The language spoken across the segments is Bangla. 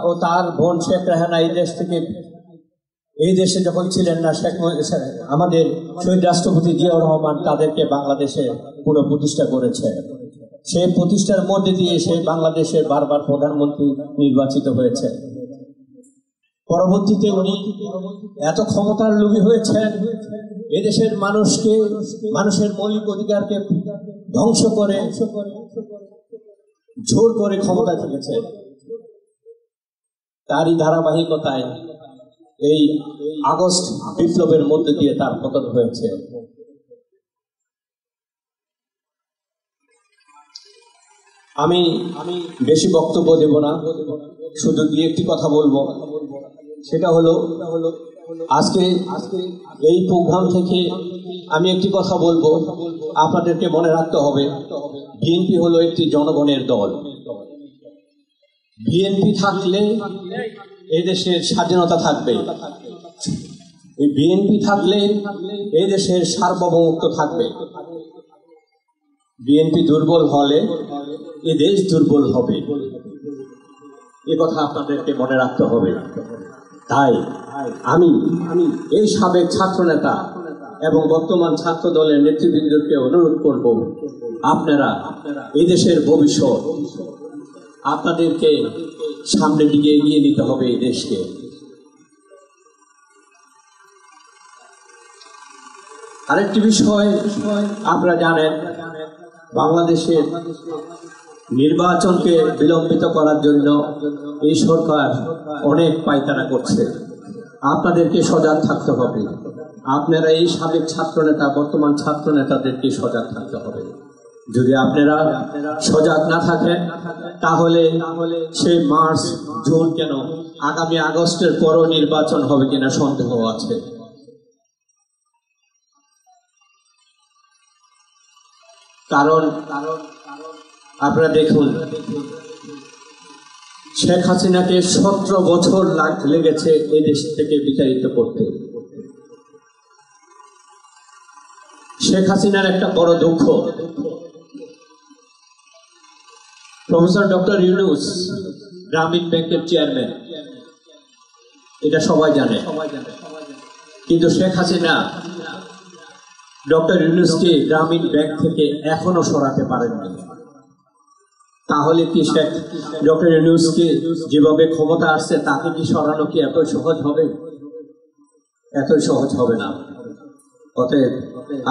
ও তার বোন শেখ রেহানা এই দেশে যখন ছিলেন না, আমাদের শহীদ রাষ্ট্রপতি জিয়াউর রহমান তাদেরকে বাংলাদেশে পুরো প্রতিষ্ঠা করেছে। সেই প্রতিষ্ঠার মধ্যে দিয়ে সেই বাংলাদেশের বারবার প্রধানমন্ত্রী নির্বাচিত হয়েছে। পরবর্তীতে উনি এত ক্ষমতার লোভী হয়েছেন, এদেশের মানুষের মৌলিক অধিকারকে ধ্বংস করে জোর করে ক্ষমতায় থেকেছে। তারই ধারাবাহিকতায় এই আগস্ট বিপ্লবের মধ্যে দিয়ে তার পতন হয়েছে। আমি বেশি বক্তব্য দেব না, শুধু দুই একটি কথা বলবো। সেটা হলো, আজকে এই প্রোগ্রাম থেকে আমি একটি কথা বলবো, আপনাদেরকে মনে রাখতে হবে, বিএনপি হলো একটি জনগণের দল। বিএনপি থাকলে এই দেশের স্বাধীনতা থাকবে, বিএনপি থাকলে এই দেশের সার্বভৌমত্ব থাকবে। বিএনপি দুর্বল হলে এ দেশ দুর্বল হবে, এ কথা আপনাদেরকে মনে রাখতে হবে। তাই আমি এই সাবেক ছাত্র নেতা এবং বর্তমান ছাত্র দলের নেতৃবৃন্দকে অনুরোধ করব, আপনারা এই দেশের ভবিষ্যৎ, আপনাদেরকে সামনের দিকে এগিয়ে নিতে হবে এই দেশকে। আরেকটি বিষয় আপনারা জানেন, বাংলাদেশের নির্বাচনকে বিলম্বিত করার জন্য এই সরকার অনেক পায়তারা করছে। আপনাদেরকে সজাগ থাকতে হবে। আপনারা এই সাবেক ছাত্রনেতা, বর্তমান ছাত্র নেতাদেরকে সজাগ থাকতে হবে। যদি আপনারা সজাগ না থাকেন, তাহলে সেই মার্চ, জুন কেন, আগামী আগস্টের পরও নির্বাচন হবে কিনা সন্দেহ আছে। কারণ আপনারা দেখুন, শেখ হাসিনাকে 17 বছর লেগেছে এই দেশ থেকে বিতাড়িত করতে। শেখ হাসিনার একটা বড় দুঃখ, প্রফেসর ডক্টর ইউনূস গ্রামীণ ব্যাংকের চেয়ারম্যান, এটা সবাই জানে, কিন্তু শেখ হাসিনা ডক্টর ইউনূসকে গ্রামীণ ব্যাংক থেকে এখনো সরাতে পারেননি। তাহলে কি শেখ ডক্টর ইউনূসকে যেভাবে ক্ষমতা আসছে, তাকে কি সরানো কি এত সহজ হবে? এত সহজ হবে না। অতএব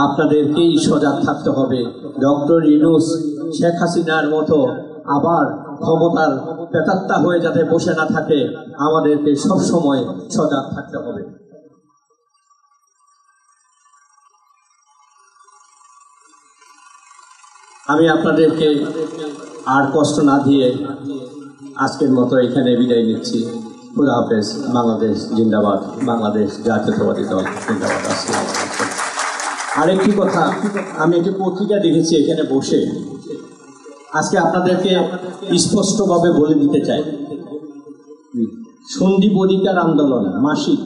আপনাদেরকেই সজাগ থাকতে হবে। ডক্টর ইউনূস শেখ হাসিনার মতো আবার ক্ষমতার পেটাত্তা হয়ে যাতে বসে না থাকে, আমাদেরকে সবসময় সজাগ থাকতে হবে। আমি আপনাদেরকে আর কষ্ট না দিয়ে আজকের মতো এখানে বিদায় নিচ্ছি। খুদা হাফেজ। বাংলাদেশ জিন্দাবাদ, বাংলাদেশ জাতীয়তাবাদী দল জিন্দাবাদ। আসসালামু আলাইকুম। আরেকটি কথা, আমি একটি পত্রিকা দেখেছি এখানে বসে, আজকে আপনাদেরকে স্পষ্টভাবে বলে দিতে চাই। সন্দ্বীপ অধিকার আন্দোলন মাসিক,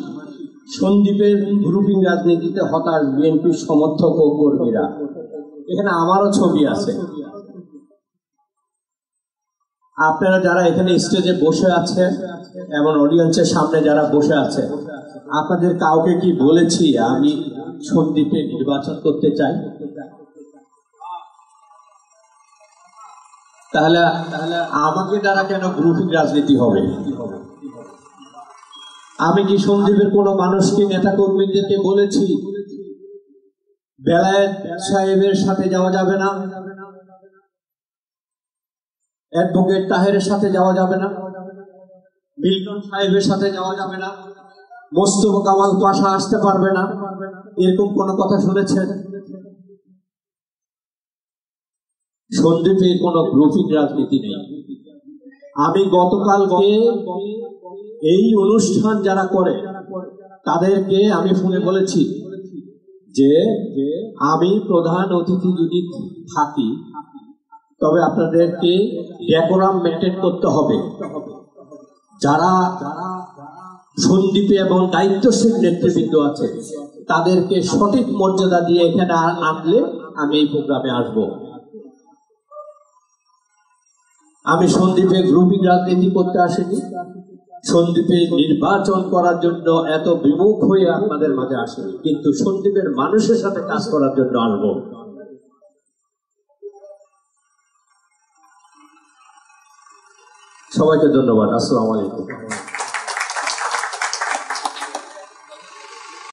সন্দ্বীপের গ্রুপিং রাজনীতিতে হতাশ বিএনপির সমর্থক ও কর্মীরা। এখানে আমারও ছবি আছে। আপনারা যারা এখানে স্টেজে বসে আছেন এবং অডিয়েন্সের সামনে যারা বসে আছে, আপনাদের কাউকে কি বলেছি আমি সন্দ্বীপে নির্বাচন করতে চাই? তাহলে আমাকে দ্বারা কেন গ্রুপিং রাজনীতি হবে? আমি কি সন্দ্বীপের কোনো মানুষকে, নেতা কর্মীদেরকে বলেছি বেলায়েত সাহেবের সাথে যাওয়া যাবে না, অ্যাডভোকেট তাহেরের সাথে যাওয়া যাবে না, মিল্টন সাহেবের সাথে যাওয়া যাবে না, মোস্তফা কামাল পাশা আসতে পারবে না, এরকম কোনো কথা শুনেছেন? সন্দ্বীপে কোনো গ্রুপিং রাজনীতি নেই। আমি গতকালকে এই অনুষ্ঠান যারা করে তাদেরকে আমি ফোনে বলেছি যে আমি প্রধান অতিথি যদি থাকি, তবে আপনাদেরকে ডেকোরাম মেনটেন করতে হবে। যারা সন্দ্বীপে এবং দায়িত্বশীল নেতৃবৃন্দ আছে তাদেরকে সঠিক মর্যাদা দিয়ে এখানে আনলে আমি এই প্রোগ্রামে আসব। আমি সন্দ্বীপে গ্রুপিং রাজনীতি করতে আসিনি। সন্দ্বীপে নির্বাচন করার জন্য এত বিমুখ হয়ে আপনাদের মাঝে আসে, কিন্তু সন্দ্বীপের মানুষের সাথে কাজ করার জন্য আসবো। সবাইকে ধন্যবাদ। আসসালামু আলাইকুম।